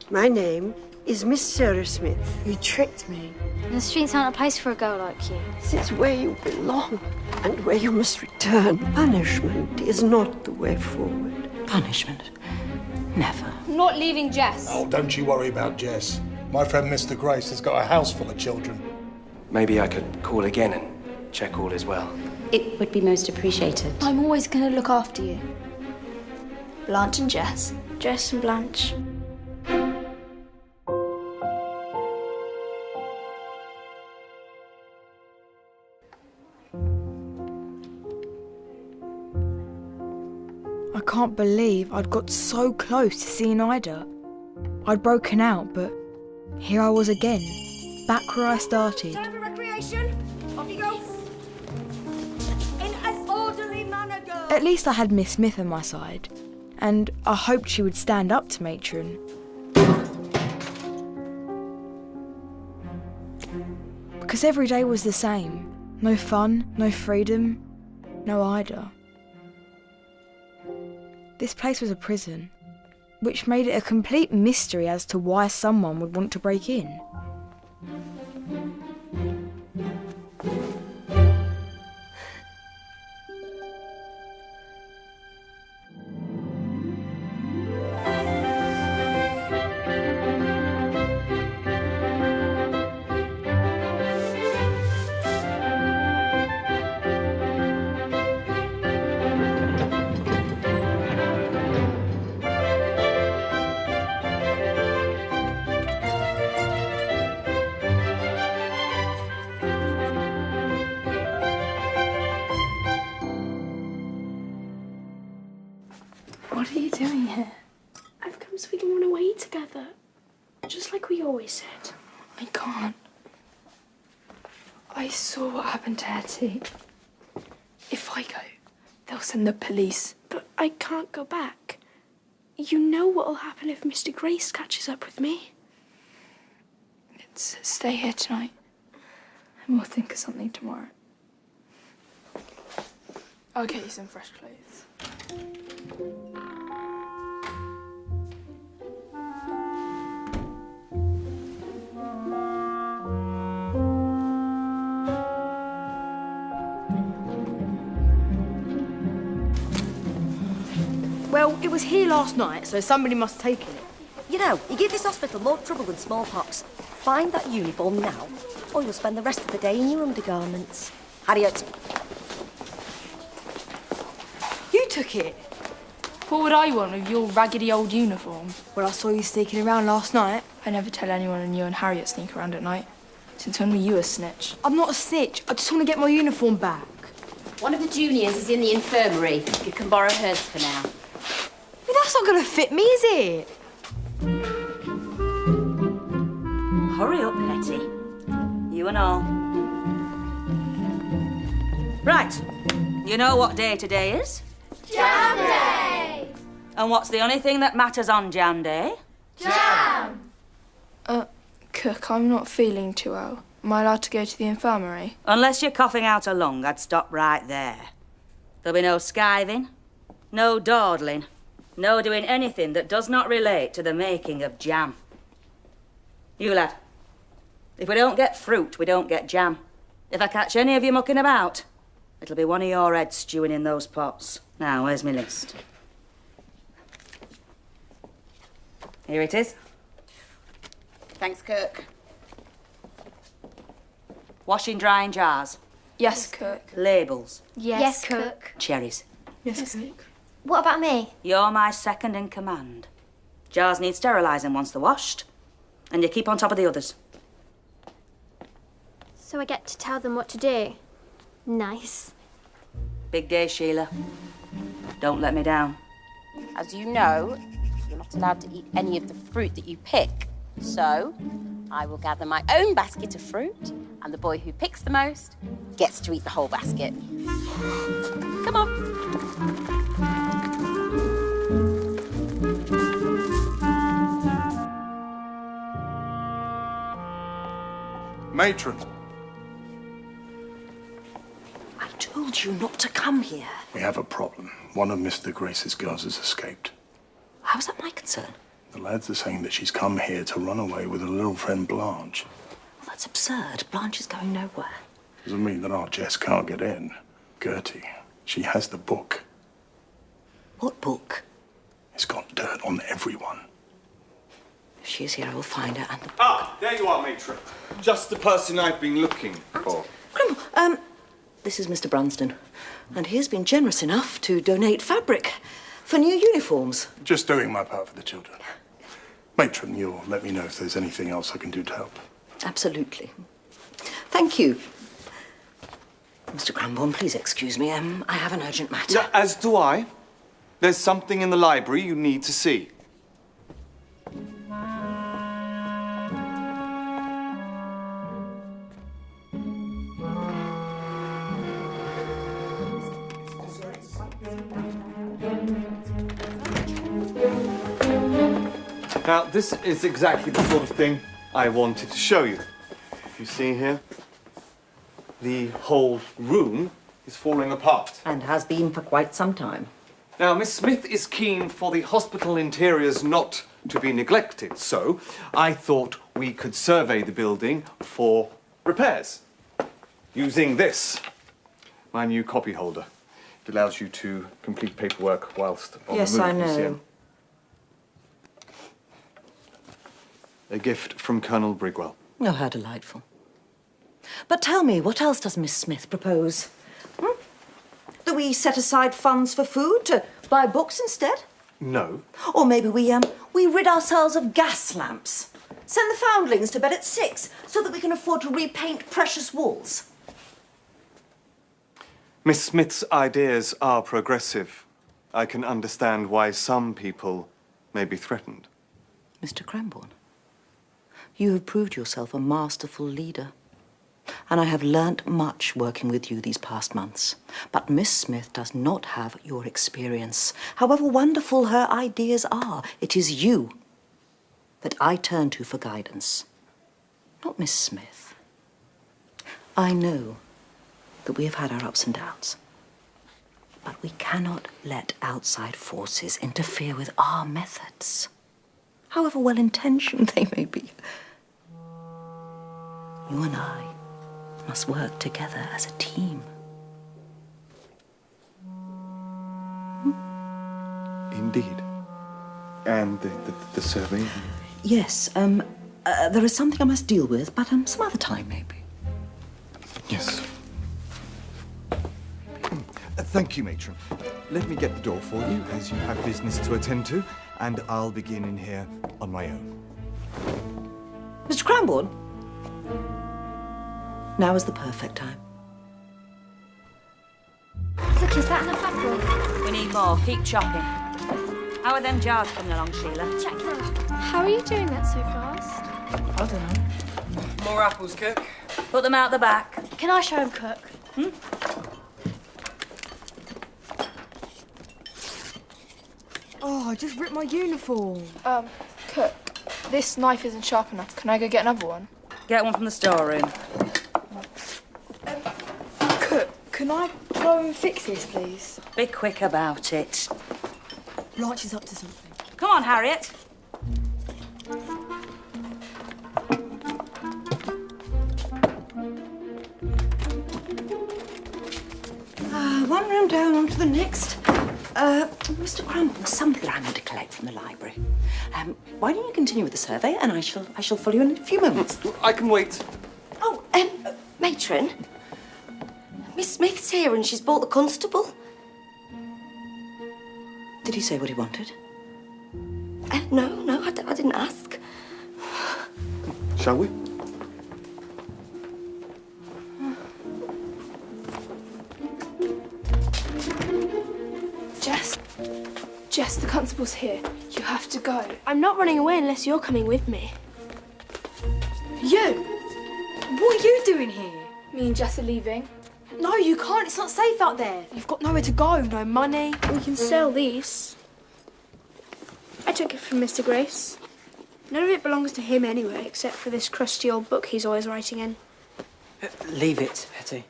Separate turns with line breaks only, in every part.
My name is Miss Sarah Smith.
You tricked me.
The streets aren't a place for a girl like you.
This is where you belong and where you must return. Punishment is not the way forward.
Punishment? Never.
I'm not leaving Jess.
Oh, don't you worry about Jess. My friend Mr. Grace has got a house full of children.
Maybe I could call again and check all is well.
It would be most appreciated.
I'm always going to look after you.
Blanche and Jess.
Jess and Blanche.
I can't believe I'd got so close to seeing Ida. I'd broken out, but here I was again, back where I started.
Time for recreation. Off you go. In an orderly manner, girl.
At least I had Miss Smith on my side, and I hoped she would stand up to Matron. Because every day was the same. No fun, no freedom, no Ida. This place was a prison, which made it a complete mystery as to why someone would want to break in.
What are you doing here?
I've come so we can run away together. Just like we always said.
I can't. I saw what happened to Hetty. If I go, they'll send the police.
But I can't go back. You know what'll happen if Mr. Grace catches up with me.
Stay here tonight, and we'll think of something tomorrow. I'll get you some fresh clothes.
Well, it was here last night, so somebody must have taken it.
You know, you give this hospital more trouble than smallpox. Find that uniform now, or you'll spend the rest of the day in your undergarments. Harriet.
You took it?
What would I want with your raggedy old uniform?
Well, I saw you sneaking around last night.
I never tell anyone and you and Harriet sneak around at night. Since when were you a snitch?
I'm not a snitch. I just want to get my uniform back.
One of the juniors is in the infirmary. You can borrow hers for now.
Well, that's not going to fit me, is it?
Hurry up, Hetty. You and all. Right. You know what day today is?
Jam Day!
And what's the only thing that matters on Jam Day?
Jam!
Cook, I'm not feeling too well. Am I allowed to go to the infirmary?
Unless you're coughing out a lung, I'd stop right there. There'll be no skiving, no dawdling, no doing anything that does not relate to the making of jam. You lad, if we don't get fruit, we don't get jam. If I catch any of you mucking about, it'll be one of your heads stewing in those pots. Now, where's my list? Here it is.
Thanks, Cook.
Washing drying jars.
Yes, Cook.
Labels.
Yes,
Cook.
Cherries.
Yes, Cook.
What about me?
You're my second in command. Jars need sterilising once they're washed, and you keep on top of the others.
So I get to tell them what to do. Nice.
Big day, Sheila. Don't let me down.
As you know, you're not allowed to eat any of the fruit that you pick. So, I will gather my own basket of fruit, and the boy who picks the most gets to eat the whole basket. Come on.
Matron.
I told you not to come here.
We have a problem. One of Mr. Grace's girls has escaped.
How's that my concern?
The lads are saying that she's come here to run away with her little friend Blanche.
Well, that's absurd. Blanche is going nowhere.
Doesn't mean that our Jess can't get in. Gertie, she has the book.
What book?
It's got dirt on everyone.
If she is here, I will find her and...
Ah, there you are, matron. Just the person I've been looking for.
Grimble, this is Mr. Brunsden, and he has been generous enough to donate fabric for new uniforms.
Just doing my part for the children. Matron, you'll let me know if there's anything else I can do to help.
Absolutely. Thank you. Mr. Cranbourne, please excuse me. I have an urgent matter.
Yeah, as do I. There's something in the library you need to see. Now, this is exactly the sort of thing I wanted to show you. You see here? The whole room is falling apart.
And has been for quite some time.
Now, Miss Smith is keen for the hospital interiors not to be neglected, so I thought we could survey the building for repairs using this, my new copy holder. It allows you to complete paperwork whilst on
Yes,
the move.
I know.
You see. A gift from Colonel Brigwell.
Oh, how delightful. But tell me, what else does Miss Smith propose? Do we set aside funds for food to buy books instead?
No.
Or maybe we rid ourselves of gas lamps. Send the foundlings to bed at 6 so that we can afford to repaint precious walls.
Miss Smith's ideas are progressive. I can understand why some people may be threatened.
Mr. Cranbourne, you have proved yourself a masterful leader. And I have learnt much working with you these past months. But Miss Smith does not have your experience. However wonderful her ideas are, it is you that I turn to for guidance, not Miss Smith. I know that we have had our ups and downs, but we cannot let outside forces interfere with our methods, however well-intentioned they may be. You and I must work together as a team.
Indeed. And the survey?
Yes, there is something I must deal with, but some other time, maybe.
Yes. Thank you, matron. Let me get the door for you, as you have business to attend to, and I'll begin in here on my own.
Mr. Cranbourne? Now is the perfect time.
Look, is that enough apple?
We need more. Keep chopping. How are them jars coming along, Sheila?
Check them out. How are you doing that so fast?
I don't know.
More apples, Cook.
Put them out the back.
Can I show him cook?
Oh, I just ripped my uniform.
Cook, this knife isn't sharp enough. Can I go get another one?
Get one from the storeroom.
Cook, can I go and fix this, please?
Be quick about it.
Blanche is up to something.
Come on, Harriet. One room down onto the next. Mr. Crumble, there's something I need to collect from the library. Why don't you continue with the survey, and I shall follow you in a few moments.
I can wait.
Oh, matron. Miss Smith's here and she's brought the constable.
Did he say what he wanted?
No, I didn't ask.
Shall we?
Jess, the constable's here. You have to go.
I'm not running away unless you're coming with me.
You? What are you doing here?
Me and Jess are leaving.
No, you can't. It's not safe out there. You've got nowhere to go, no money.
We can sell these. I took it from Mr. Grace. None of it belongs to him anyway, except for this crusty old book he's always writing in.
Leave it, Hetty.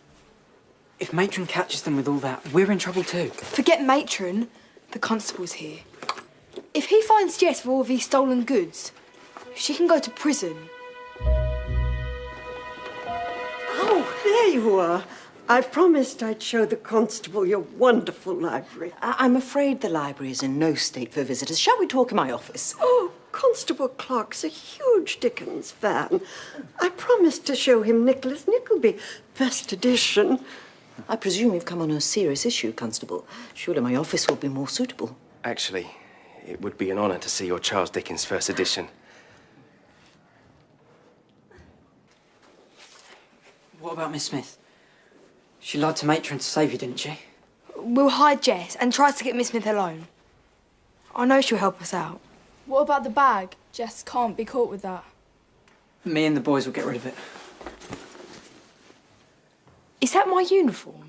If Matron catches them with all that, we're in trouble too.
Forget matron. The constable's here. If he finds Jess with all of these stolen goods, she can go to prison.
Oh, there you are. I promised I'd show the constable your wonderful library.
I'm afraid the library is in no state for visitors. Shall we talk in my office?
Oh, Constable Clark's a huge Dickens fan. I promised to show him Nicholas Nickleby, first edition.
I presume you've come on a serious issue, Constable. Surely my office will be more suitable.
Actually, it would be an honour to see your Charles Dickens first edition.
What about Miss Smith? She lied to Matron to save you, didn't she?
We'll hide Jess and try to get Miss Smith alone. I know she'll help us out.
What about the bag? Jess can't be caught with that.
Me and the boys will get rid of it.
Is that my uniform?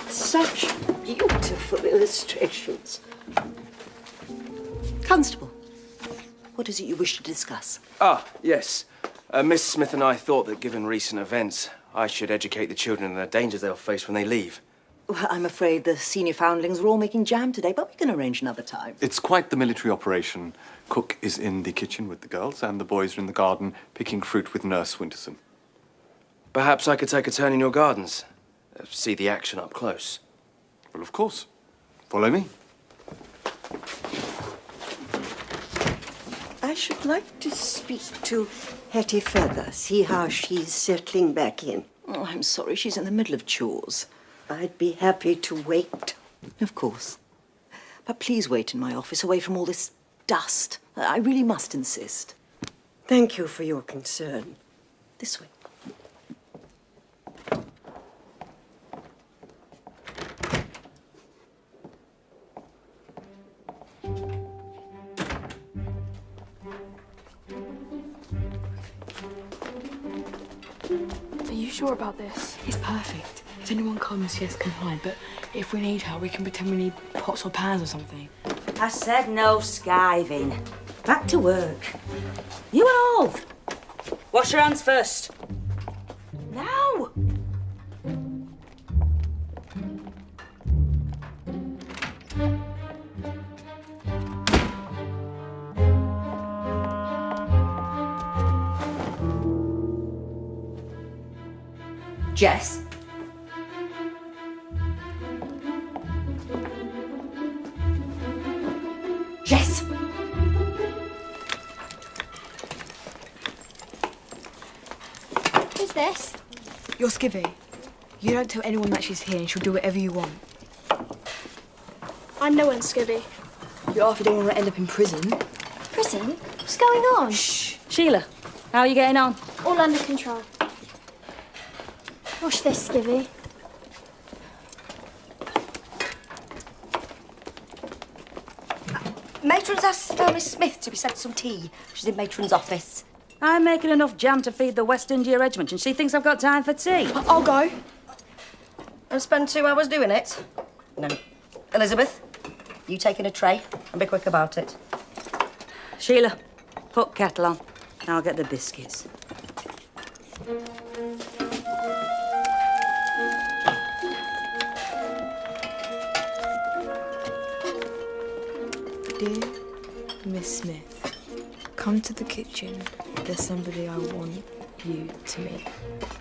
Such beautiful illustrations.
Constable, what is it you wish to discuss?
Ah, yes. Miss Smith and I thought that given recent events, I should educate the children on the dangers they'll face when they leave.
Well, I'm afraid the senior foundlings are all making jam today, but we can arrange another time.
It's quite the military operation. Cook is in the kitchen with the girls, and the boys are in the garden picking fruit with Nurse Winterson.
Perhaps I could take a turn in your gardens. See the action up close.
Well, of course. Follow me.
I should like to speak to Hetty Feather, see how she's settling back in.
Oh, I'm sorry, she's in the middle of chores.
I'd be happy to wait.
Of course. But please wait in my office, away from all this dust. I really must insist.
Thank you for your concern.
This way.
Are you sure about this?
It's perfect. If anyone comes, Jess can hide, but if we need her, we can pretend we need pots or pans or something.
I said no skiving. Back to work. You and all. Wash your hands first. Now. Jess. Jess.
Who's this?
Your skivvy. You don't tell anyone that she's here and she'll do whatever you want.
I'm no one's skivvy.
You're after don't want to end up in prison.
Prison? What's going on?
Shh. Sheila, how are you getting on?
All under control. Wash this, skivvy.
Matron's asked for Miss Smith to be sent some tea. She's in Matron's office.
I'm making enough jam to feed the West India Regiment, and she thinks I've got time for tea.
I'll go.
And spend 2 hours doing it? No. Elizabeth, you take in a tray and be quick about it.
Sheila, put kettle on. I'll get the biscuits.
Dear Miss Smith, come to the kitchen. There's somebody I want you to meet.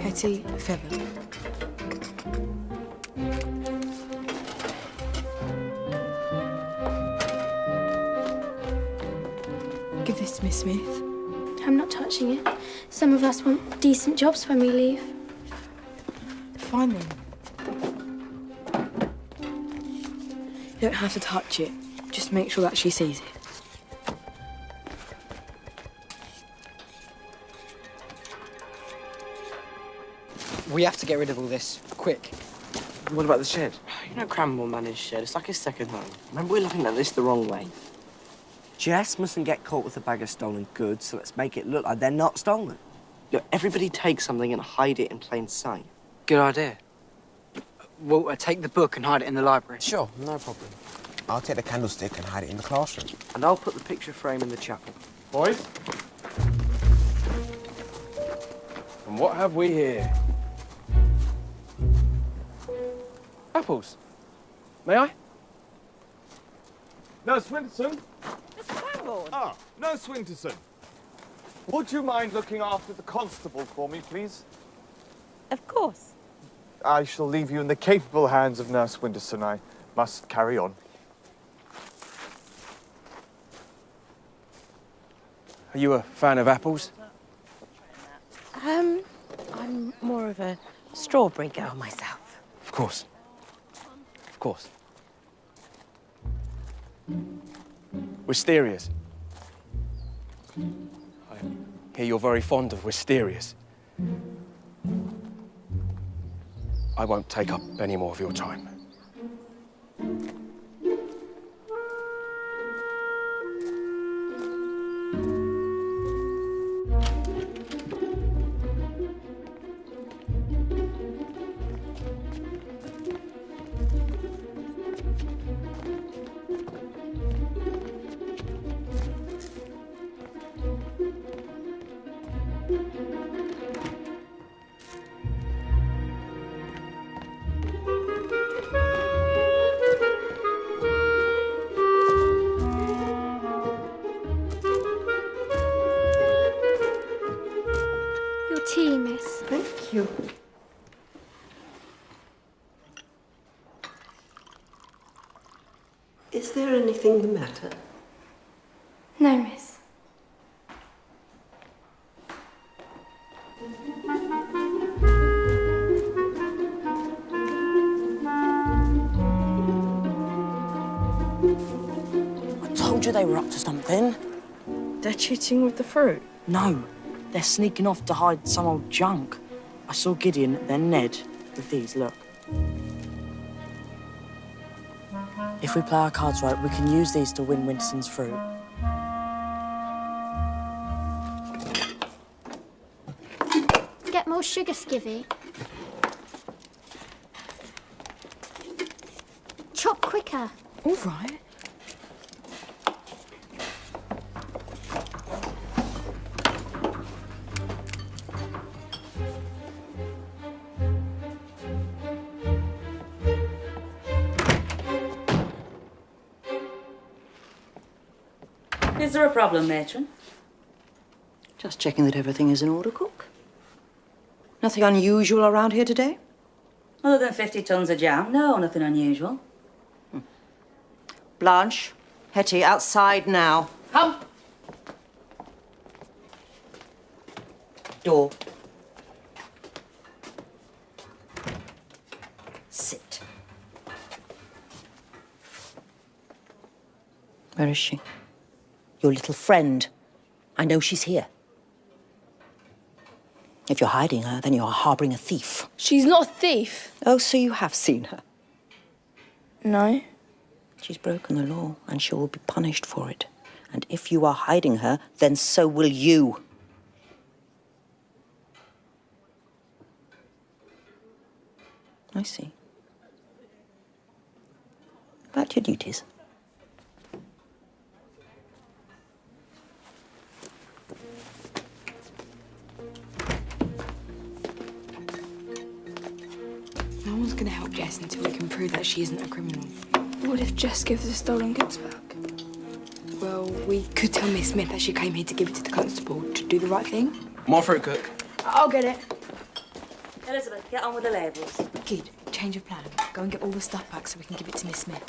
Hetty Feather. Give this to Miss Smith.
I'm not touching it. Some of us want decent jobs when we leave.
Find them. You don't have to touch it. Just make sure that she sees it.
We have to get rid of all this. Quick.
What about the shed? You know Cranmore managed shed. It's like his second home. Remember, we're looking at this the wrong way. Jess mustn't get caught with a bag of stolen goods, so let's make it look like they're not stolen. Look, everybody take something and hide it in plain sight.
Good idea. Walter, take the book and hide it in the library.
Sure, no problem.
I'll take the candlestick and hide it in the classroom.
And I'll put the picture frame in the chapel.
Boys? And what have we here? Apples. May I?
Nurse Winterson? Ah, Nurse Winterson. Would you mind looking after the constable for me, please?
Of course.
I shall leave you in the capable hands of Nurse Winterson. I must carry on.
Are you a fan of apples?
I'm more of a strawberry girl myself.
Of course. Of course. Wisterias. I hear you're very fond of wisterias. I won't take up any more of your time.
Tea, miss.
Thank you. Is there anything the matter?
No, miss.
I told you they were up to something.
They're cheating with the fruit?
No, they're sneaking off to hide some old junk. I saw Gideon, then Ned, with these, look. If we play our cards right, we can use these to win Winterson's fruit.
Get more sugar, Skivvy. Chop quicker.
All right.
Is there a problem, matron?
Just checking that everything is in order, cook. Nothing unusual around here today?
Other than 50 tons of jam, no, nothing unusual.
Blanche, Hetty, outside now.
Come.
Door. Sit. Where is she? Your little friend. I know she's here. If you're hiding her, then you're harbouring a thief.
She's not a thief.
Oh, so you have seen her?
No.
She's broken the law, and she will be punished for it. And if you are hiding her, then so will you. I see. About your duties.
No one's going to help Jess until we can prove that she isn't a criminal.
What if Jess gives the stolen goods back?
Well, we could tell Miss Smith that she came here to give it to the constable to do the right thing.
More fruit, cook.
I'll get it.
Elizabeth, get on with the labels.
Good. Change of plan. Go and get all the stuff back so we can give it to Miss Smith.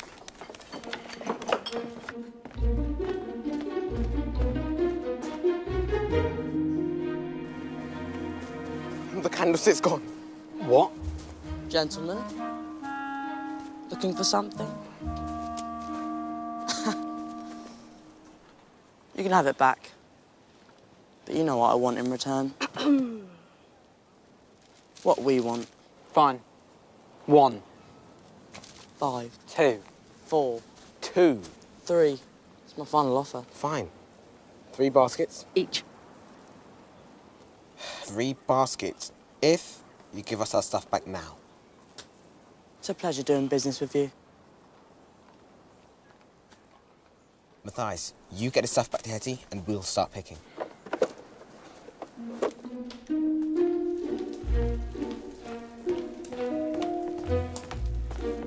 The candlestick's gone.
What? Gentlemen? Looking for something? You can have it back. But you know what I want in return. What we want.
Fine. 1.
5.
2.
4.
2.
3. It's my final offer.
Fine. 3 baskets.
Each.
3 baskets if you give us our stuff back now.
It's a pleasure doing business with you.
Matthias, you get the stuff back to Hetty and we'll start picking.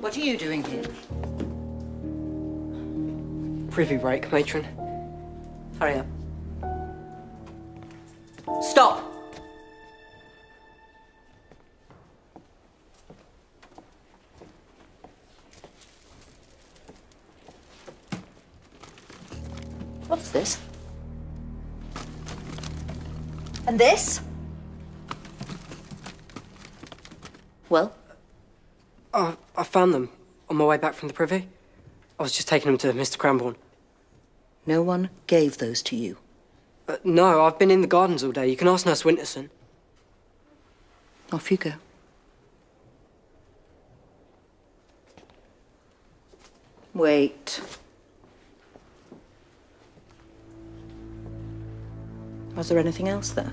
What are you doing here?
Privy break, matron.
Hurry up. Stop! What's this? And this? Well?
I found them on my way back from the privy. I was just taking them to Mr. Cranbourne.
No one gave those to you?
No, I've been in the gardens all day. You can ask Nurse Winterson.
Off you go. Wait. Was there anything else there?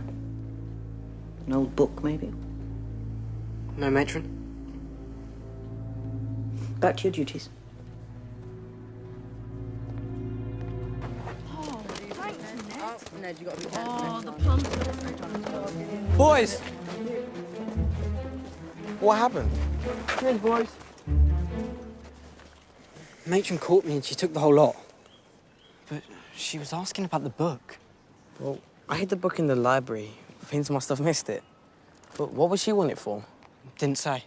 An old book, maybe?
No, matron.
Back to your duties.
Boys!
What happened?
Cheers, boys.
Matron caught me and she took the whole lot. But she was asking about the book.
Well, I hid the book in the library. Vince must have missed it. But what would she want it for?
Didn't say.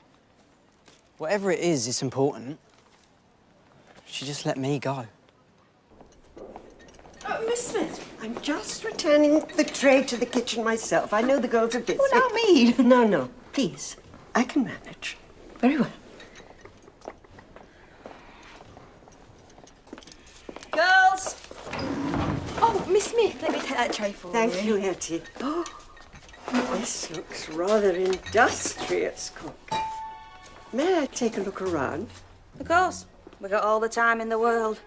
Whatever it is, it's important. She just let me go.
Miss Smith, I'm just returning the tray to the kitchen myself. I know the girls are busy.
Without me?
No, please. I can manage.
Very well. Girls!
Oh, Miss Smith, let me take that tray for you.
Thank you, Hetty. Oh, this looks rather industrious, cook. May I take a look around?
Of course. We got all the time in the world.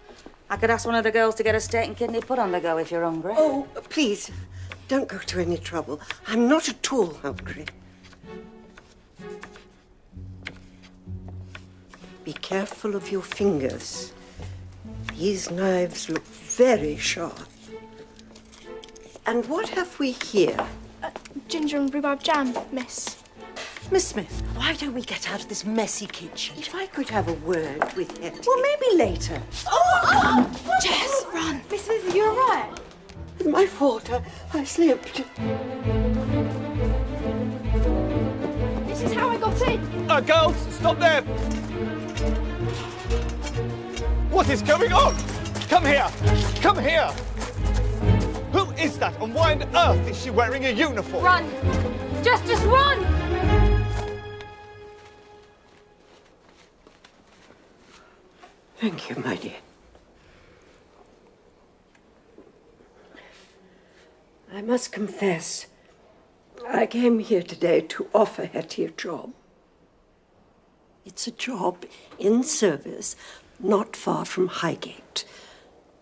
I could ask one of the girls to get a steak and kidney put on the go if you're hungry.
Oh, please, don't go to any trouble. I'm not at all hungry. Be careful of your fingers. These knives look very sharp. And what have we here?
Ginger and rhubarb jam, miss.
Miss Smith, why don't we get out of this messy kitchen?
If I could have a word with Hetty.
Well, maybe later.
Jess, run. Miss Smith, are you all right?
It's my fault. I slipped.
This is how I got in.
Girls, stop there! What is going on? Come here! Come here! Who is that, and why on earth is she wearing a uniform?
Run! Just run!
Thank you, my dear. I must confess, I came here today to offer Hetty a job. It's a job in service, not far from Highgate.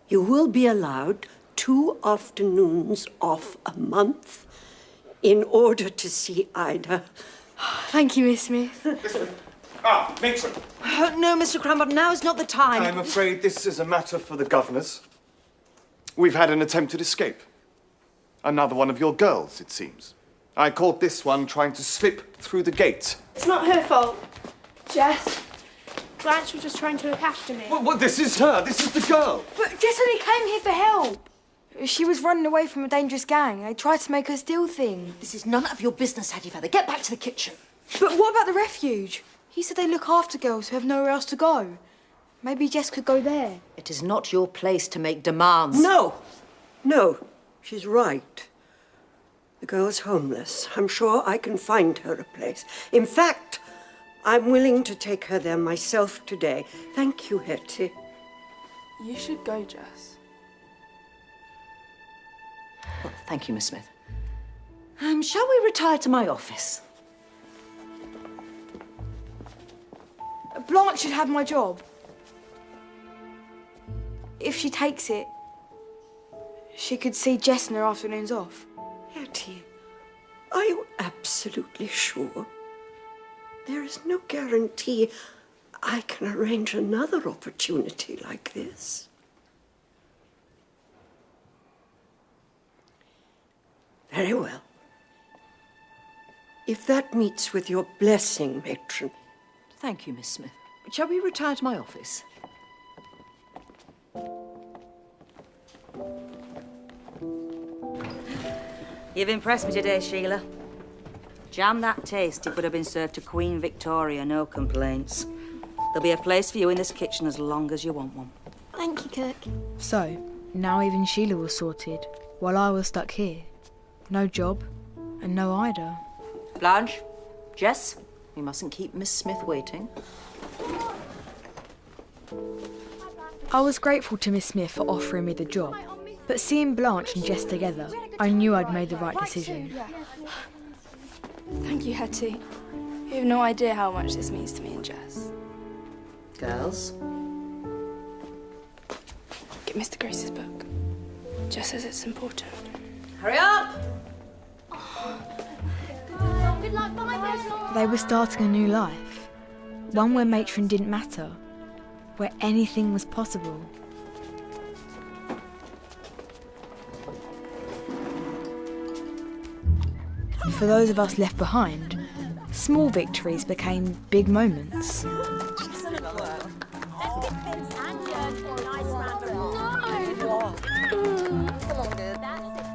You will be allowed 2 afternoons off a month in order to see Ida.
Thank you, Miss Smith.
Matron.
No, Mr. Cranbourne, now is not the time.
I'm afraid this is a matter for the governors. We've had an attempted escape. Another one of your girls, it seems. I caught this one trying to slip through the gate.
It's not her fault. Jess, Blanche was just trying to look after me.
Well, this is her. This is the girl.
But Jess only came here for help. She was running away from a dangerous gang. They tried to make her steal things.
This is none of your business, Hetty Feather. Get back to the kitchen.
But what about the refuge? He said they look after girls who have nowhere else to go. Maybe Jess could go there.
It is not your place to make demands.
No, she's right. The girl's homeless. I'm sure I can find her a place. In fact, I'm willing to take her there myself today. Thank you, Hetty.
You should go, Jess.
Well, thank you, Miss Smith. Shall we retire to my office?
Blanche should have my job. If she takes it, she could see Jess in her afternoons off.
Hetty, Are you absolutely sure? There is no guarantee I can arrange another opportunity like this. Very well. If that meets with your blessing, matron.
Thank you, Miss Smith. Shall we retire to my office?
You've impressed me today, Sheila. Jam that tasty could have been served to Queen Victoria, no complaints. There'll be a place for you in this kitchen as long as you want one.
Thank you, Cook.
So, now even Sheila was sorted, while I was stuck here. No job, and no Ida.
Blanche, Jess, we mustn't keep Miss Smith waiting.
I was grateful to Miss Smith for offering me the job, but seeing Blanche and Jess together, I knew I'd made the right decision.
Thank you, Hetty. You have no idea how much this means to me and Jess.
Girls.
Get Mr. Grace's book. Jess says it's important.
Hurry up!
Good luck, bye.
They were starting a new life, one where matron didn't matter, where anything was possible. For those of us left behind, small victories became big moments.
Excellent work. Let's get Vince and Jörg for a nice round of Come on, good. That's it.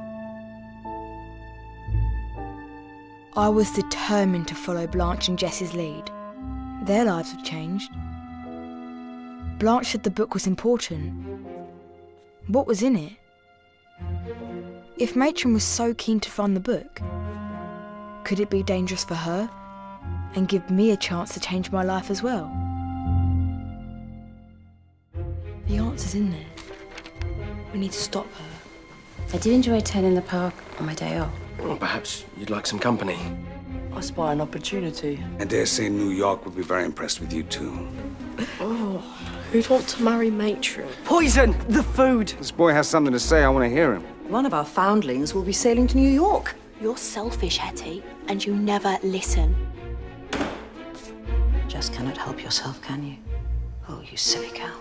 I was determined to follow Blanche and Jess's lead. Their lives had changed. Blanche said the book was important. What was in it? If matron was so keen to find the book, could it be dangerous for her and give me a chance to change my life as well? The answer's in there. We need to stop her.
I do enjoy attending the park on my day off.
Well, perhaps you'd like some company.
I spy an opportunity.
I dare say New York would be very impressed with you, too.
Oh, who'd want to marry matron?
Poison! The food!
This boy has something to say. I want to hear him.
One of our foundlings will be sailing to New York.
You're selfish, Hetty, and you never listen.
Just cannot help yourself, can you? Oh, you silly cow.